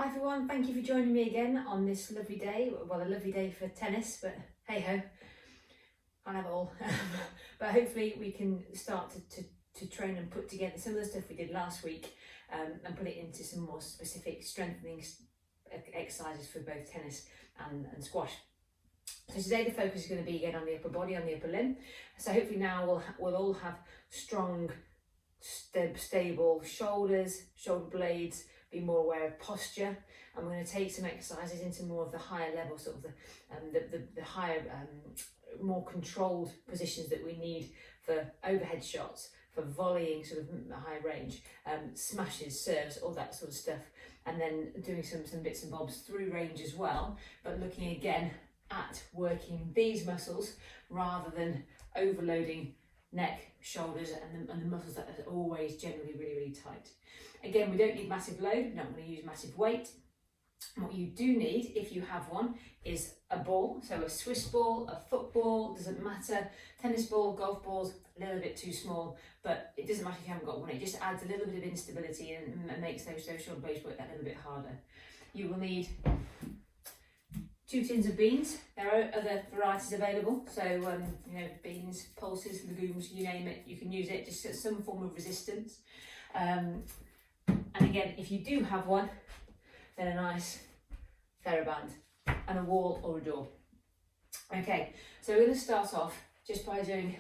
everyone, thank you for joining me again on this lovely day. Well, a lovely day for tennis, but hey ho, can't have it all. But hopefully we can start to train and put together some of the stuff we did last week and put it into some more specific strengthening exercises for both tennis and squash. So today the focus is going to be again on the upper body, on the upper limb. So hopefully now we'll all have strong, stable shoulders, shoulder blades, be more aware of posture, and we're going to take some exercises into more of the higher level, sort of the higher, more controlled positions that we need for overhead shots, for volleying sort of high range, smashes, serves, all that sort of stuff, and then doing some bits and bobs through range as well, but looking again at working these muscles rather than overloading neck, shoulders, and the muscles that are always generally really tight. Again, we don't need massive load, we're not going to use massive weight. What you do need, if you have one, is a ball, so a Swiss ball, a football, doesn't matter, tennis ball, golf balls, a little bit too small, but it doesn't matter if you haven't got one, it just adds a little bit of instability and makes those shoulder blades work that little bit harder. You will need 2 tins of beans. There are other varieties available, so beans, pulses, legumes, you name it, you can use it, just some form of resistance. And again, if you do have one, then a nice TheraBand and a wall or a door. Okay, so we're going to start off just by doing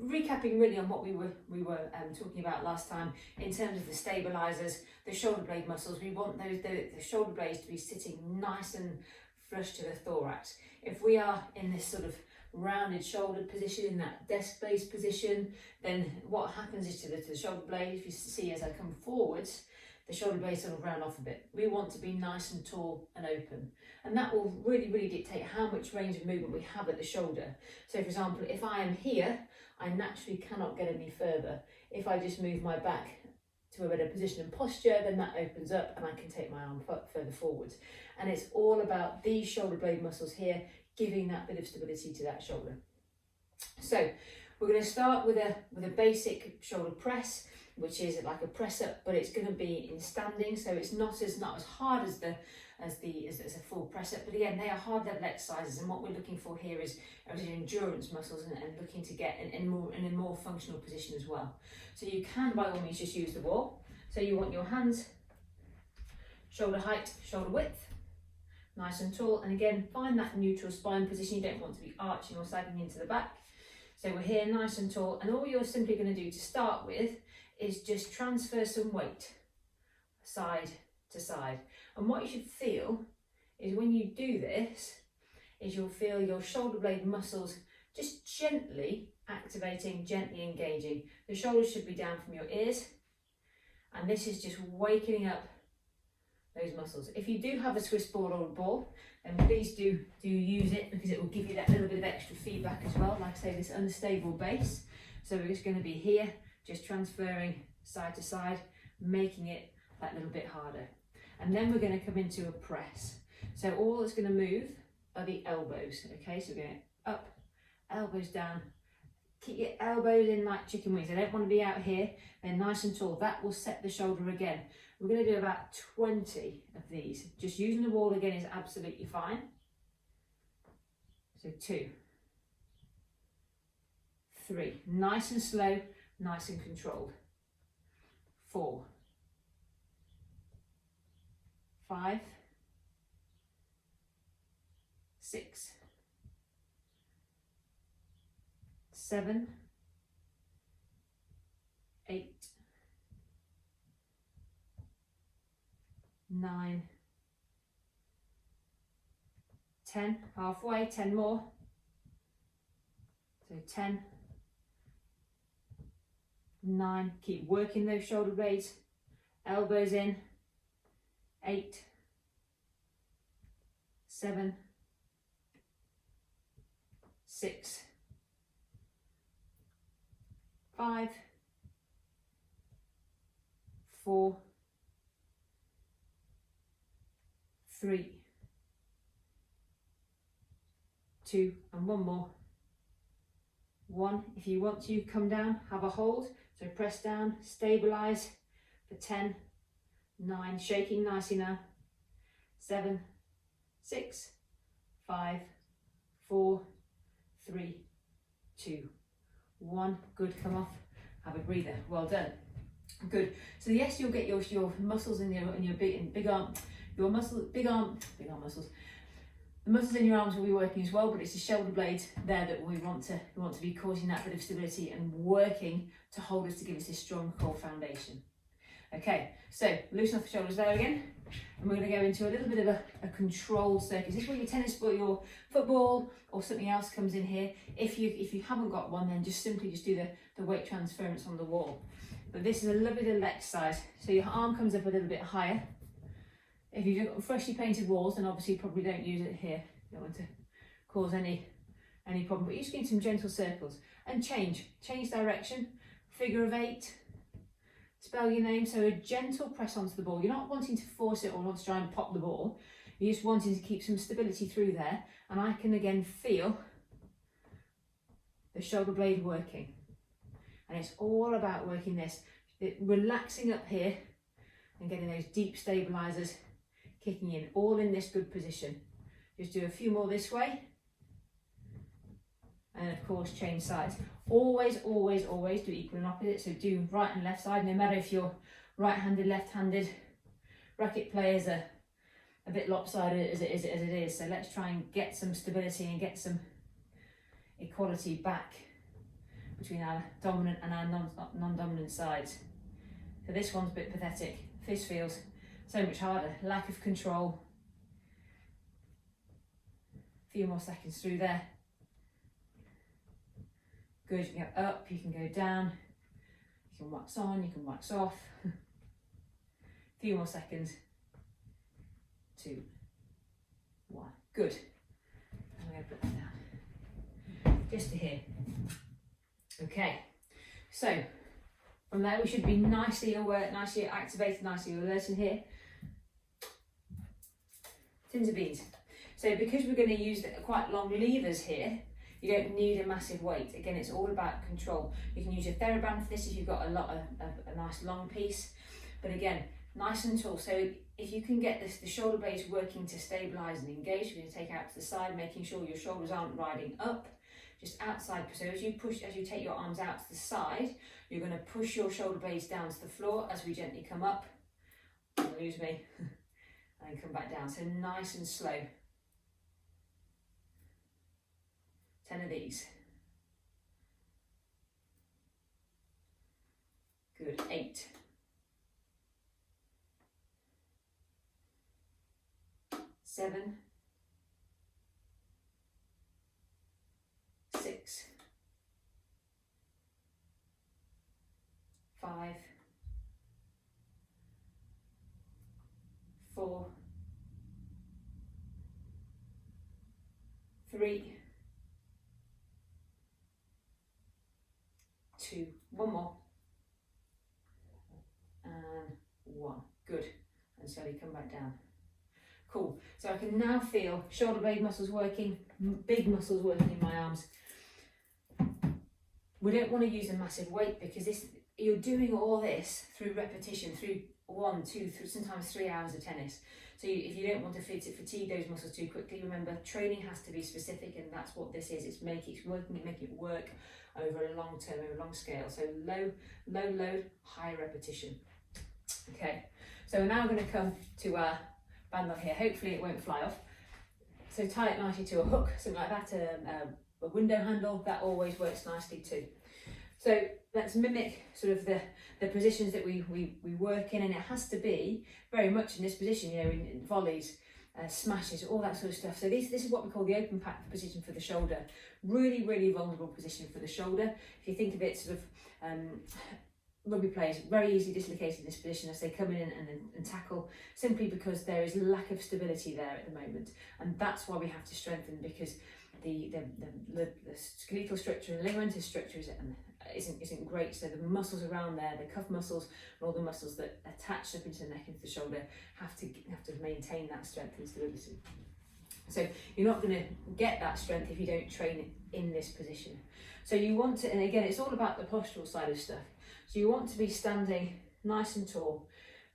recapping really on what we were talking about last time in terms of the stabilizers, the shoulder blade muscles. We want the shoulder blades to be sitting nice and flush to the thorax. If we are in this sort of rounded shouldered position, in that desk-based position, then what happens is to the shoulder blade, if you see as I come forwards, the shoulder blade sort of round off a bit. We want to be nice and tall and open, and that will really dictate how much range of movement we have at the shoulder. So for example, if I am here, I naturally cannot get any further. If I just move my back to a better position and posture, then that opens up and I can take my arm further forwards. And it's all about these shoulder blade muscles here, giving that bit of stability to that shoulder. So we're going to start with a basic shoulder press, which is like a press up, but it's going to be in standing, so it's not as hard as a full press up. But again, they are hard level exercises, and what we're looking for here is endurance muscles and looking to get in a more functional position as well. So you can by all means just use the wall. So you want your hands shoulder height, shoulder width, nice and tall, and again find that neutral spine position. You don't want to be arching or sagging into the back. So we're here nice and tall, and all you're simply going to do to start with is just transfer some weight side to side. And what you should feel is when you do this, is you'll feel your shoulder blade muscles just gently activating, gently engaging. The shoulders should be down from your ears, and this is just waking up those muscles. If you do have a Swiss ball or a ball, then please do use it, because it will give you that little bit of extra feedback as well. Like I say, this unstable base. So we're just going to be here, just transferring side to side, making it that little bit harder. And then we're going to come into a press. So all that's going to move are the elbows. Okay, so we're going up, elbows down. Keep your elbows in like chicken wings. They don't want to be out here. They're nice and tall. That will set the shoulder again. We're going to do about 20 of these. Just using the wall again is absolutely fine. So 2, 3, nice and slow, nice and controlled. 4, 5, 6, 7, 8, 9, 10, halfway, 10 more. So 10, 9, keep working those shoulder blades, elbows in, 8, 7, 6, 5, 4, 3, 2, and one more. 1, if you want to come down, have a hold, so press down, stabilize for 10, 9, shaking nicely now, 7, 6, 5, 4, 3, 2, 1. Good, come off, have a breather, well done. Good. So yes, you'll get your muscles in your big arm, big arm muscles. The muscles in your arms will be working as well, but it's the shoulder blades there that we want to be causing that bit of stability and working to hold us, to give us this strong core foundation. Okay, so loosen off the shoulders there again, and we're going to go into a little bit of a controlled circuit. This is where your tennis ball, your football, or something else comes in here. If you haven't got one, then just simply do the weight transference on the wall. But this is a lovely little exercise. So your arm comes up a little bit higher. If you've got freshly painted walls, then obviously you probably don't use it here. You don't want to cause any problem, but you're just getting some gentle circles and change direction, figure of 8, spell your name. So a gentle press onto the ball. You're not wanting to force it or want to try and pop the ball. You're just wanting to keep some stability through there. And I can again feel the shoulder blade working. And it's all about working this, relaxing up here and getting those deep stabilizers kicking in, all in this good position. Just do a few more this way. And of course, change sides. Always, always, always do equal and opposite. So do right and left side, no matter if you're right-handed, left-handed. Racket players are a bit lopsided as it is. So let's try and get some stability and get some equality back between our dominant and our non-dominant sides. So this one's a bit pathetic. This feels so much harder. Lack of control. A few more seconds through there. Good, you can go up, you can go down. You can wax on, you can wax off. A few more seconds. 2, 1. Good. I'm going to put that down. Just to here. Okay. So, from there we should be nicely aware, nicely activated, nicely alert in here. Tins of beans. So because we're going to use quite long levers here, you don't need a massive weight. Again, it's all about control. You can use your TheraBand for this if you've got a nice long piece. But again, nice and tall. So if you can get the shoulder blades working to stabilise and engage, you're going to take out to the side, making sure your shoulders aren't riding up, just outside. So as you take your arms out to the side, you're going to push your shoulder blades down to the floor as we gently come up. Don't lose me. And then come back down. So nice and slow. 10 of these. Good. 8. 7. 6. 5. 4. 3. 2. One more. And 1. Good. And slowly come back down. Cool. So I can now feel shoulder blade muscles working, big muscles working in my arms. We don't want to use a massive weight because you're doing all this through repetition, through 1, 2, sometimes 3 hours of tennis. So if you don't want to fatigue those muscles too quickly, remember training has to be specific, and that's what this is. It's making it work over a long term, over a long scale. So low load, high repetition. Okay, so we're now going to come to our band on here. Hopefully it won't fly off. So tie it nicely to a hook, something like that, a window handle. That always works nicely too. So let's mimic sort of the positions that we work in, and it has to be very much in this position, you know, in volleys, smashes, all that sort of stuff. So this is what we call the open pack position for the shoulder. Really, really vulnerable position for the shoulder. If you think of it sort of, rugby players very easily dislocated in this position as they come in and tackle, simply because there is lack of stability there at the moment, and that's why we have to strengthen, because the skeletal structure and ligamentous structure isn't great. So the muscles around there, the cuff muscles and all the muscles that attach up into the neck and the shoulder have to maintain that strength and stability. So you're not going to get that strength if you don't train in this position. So you want to, and again, it's all about the postural side of stuff. So you want to be standing nice and tall.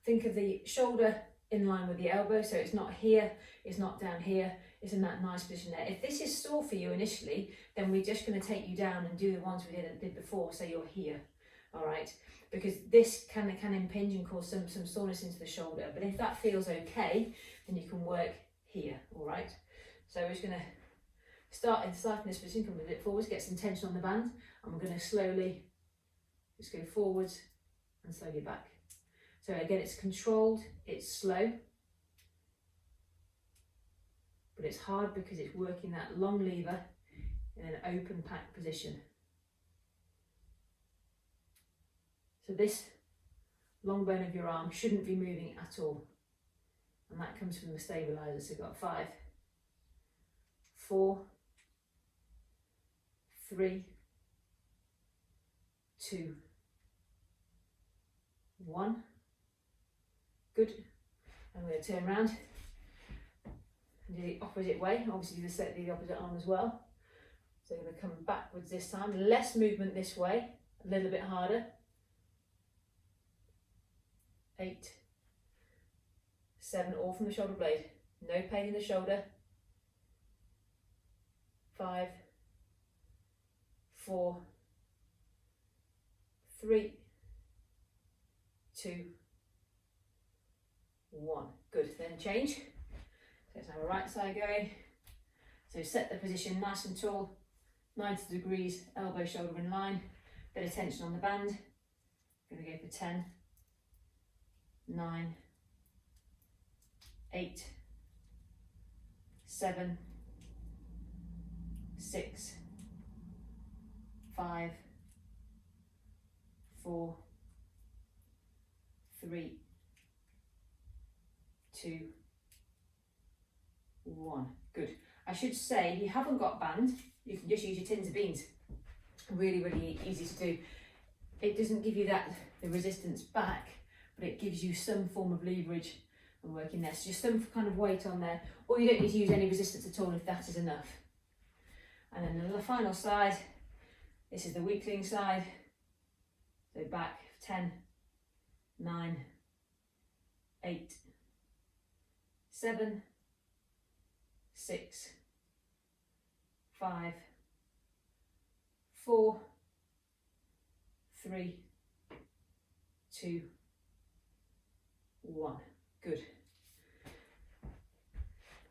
Think of the shoulder in line with the elbow, so it's not here, it's not down here, it's in that nice position there. If this is sore for you initially, then we're just going to take you down and do the ones we did before, so you're here, all right? Because this can impinge and cause some soreness into the shoulder, but if that feels okay, then you can work here, all right? So we're just going to start in this position, come a bit forwards, get some tension on the band, and we're going to slowly just go forwards and slowly back. So again, it's controlled, it's slow, but it's hard because it's working that long lever in an open pack position. So this long bone of your arm shouldn't be moving at all. And that comes from the stabilizer. So you've got 5, 4, 3, 2, 1. Good. And we're going to turn around and do the opposite way. Obviously do the opposite arm as well. So we're going to come backwards this time. Less movement this way, a little bit harder. 8, 7, all from the shoulder blade. No pain in the shoulder. 5, 4, 3, 2, 1. Good. Then change. So let's have a right side going. So set the position nice and tall, 90 degrees, elbow shoulder in line. Bit of tension on the band. Going to go for 10, 9, 8, 7, 6, 5, 4, 3, 2, 1. Good. I should say, if you haven't got band, you can just use your tins of beans. Really, really easy to do. It doesn't give you the resistance back, but it gives you some form of leverage and working there. So just some kind of weight on there, or you don't need to use any resistance at all if that is enough. And then the final side, this is the weakling side. So back 10, 9, 8, 7, 6, 5, 4, 3, 2, 1. Good.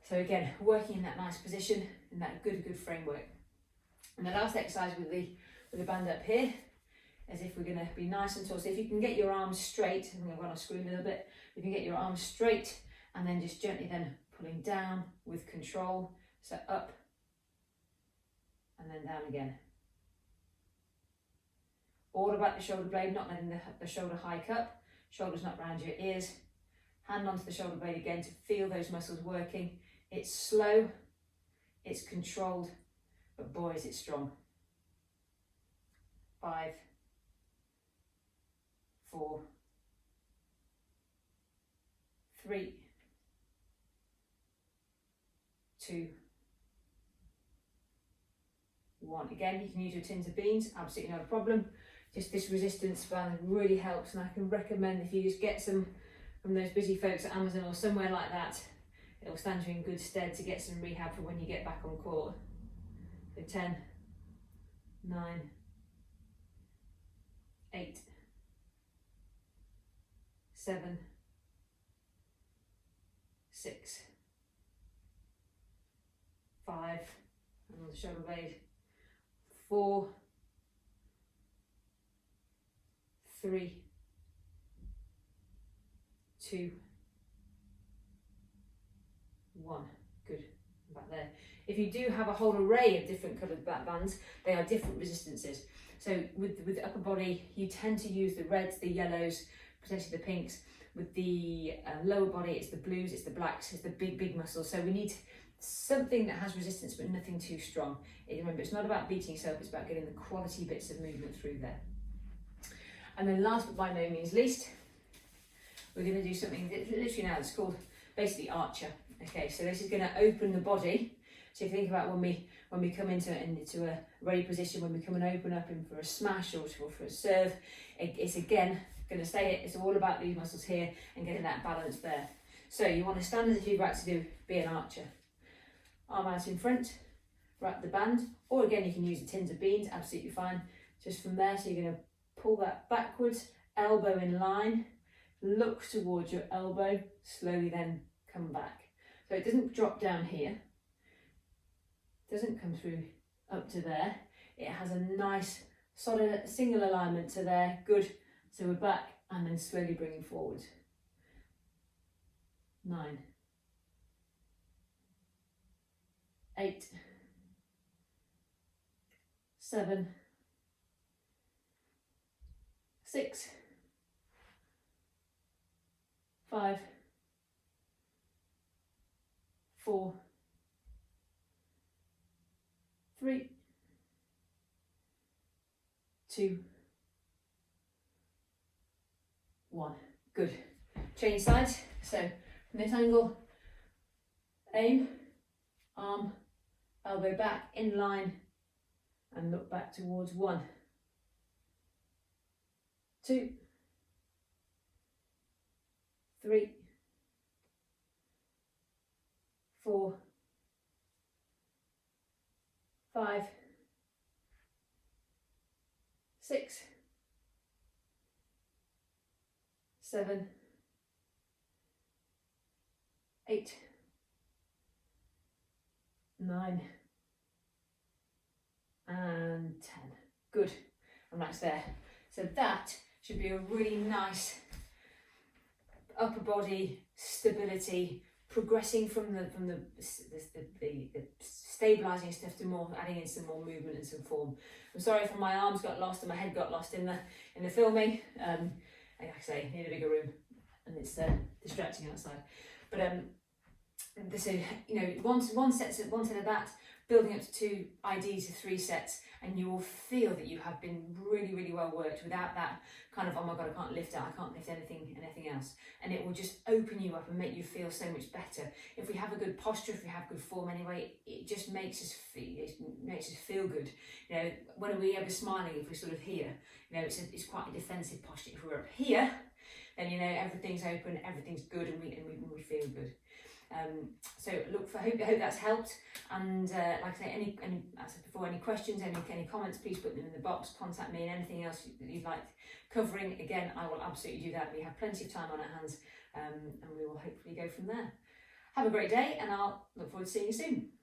So again, working in that nice position, in that good framework. And the last exercise with the band up here, as if we're going to be nice and tall. So if you can get your arms straight, I'm going to screw a little bit. You can get your arms straight and then just gently then pulling down with control. So up and then down again. All about the shoulder blade, not letting the shoulder hike up. Shoulders not round your ears. Hand onto the shoulder blade again to feel those muscles working. It's slow, it's controlled, but boy is it strong. 5, 4, 3, 2, 1. Again, you can use your tins of beans, absolutely not a problem. Just this resistance band really helps, and I can recommend if you just get some from those busy folks at Amazon or somewhere like that, it'll stand you in good stead to get some rehab for when you get back on court. So 10, 9, 8, 7, 6, 5, and on the shoulder blade, 4, 3, 2, 1. Good. Back there. If you do have a whole array of different coloured back bands, they are different resistances. So with the upper body, you tend to use the reds, the yellows, potentially the pinks. With the lower body, it's the blues, it's the blacks, it's the big muscles. So we need something that has resistance but nothing too strong. Remember, it's not about beating yourself, it's about getting the quality bits of movement through there. And then last but by no means least, we're going to do something literally now that's called basically archer. Okay, so this is going to open the body. So if you think about when we come into a ready position, when we come and open up in for a smash or for a serve, it's again going to say it's all about these muscles here and getting that balance there. So you want to stand as if you're about to be an archer. Arm out in front, wrap the band, or again you can use the tins of beans, absolutely fine. Just from there, so you're going to pull that backwards, elbow in line, look towards your elbow, slowly then come back. So it doesn't drop down here, doesn't come through up to there. It has a nice solid single alignment to there, good. So we're back and then slowly bringing forward. 9, 8, 7, 6, 5, 4, 3, 2, 1. Good. Change sides. So from this angle, aim, arm, elbow back, in line, and look back towards 1, 2, 3, 4, 5, 6, 7, 8, 9, and 10. Good, and that's there. So that should be a really nice upper body stability, progressing from the stabilising stuff to more adding in some more movement and some form. I'm sorry if my arms got lost and my head got lost in the filming. Like I say, need a bigger room, and it's distracting outside. But so you know, one set of that, building up to 2, ideally to 3 sets, and you will feel that you have been really well worked without that kind of, oh my god, I can't lift it, I can't lift anything else, and it will just open you up and make you feel so much better. If we have a good posture, if we have good form anyway, it just makes us feel good. You know, when are we ever smiling if we're sort of here? You know, it's quite a defensive posture. If we're up here, then you know everything's open, everything's good, and we feel good. So I hope that's helped, and like I say, as I said before, any questions, any comments, please put them in the box, contact me, and anything else that you'd like covering, again, I will absolutely do that. We have plenty of time on our hands, and we will hopefully go from there. Have a great day, and I'll look forward to seeing you soon.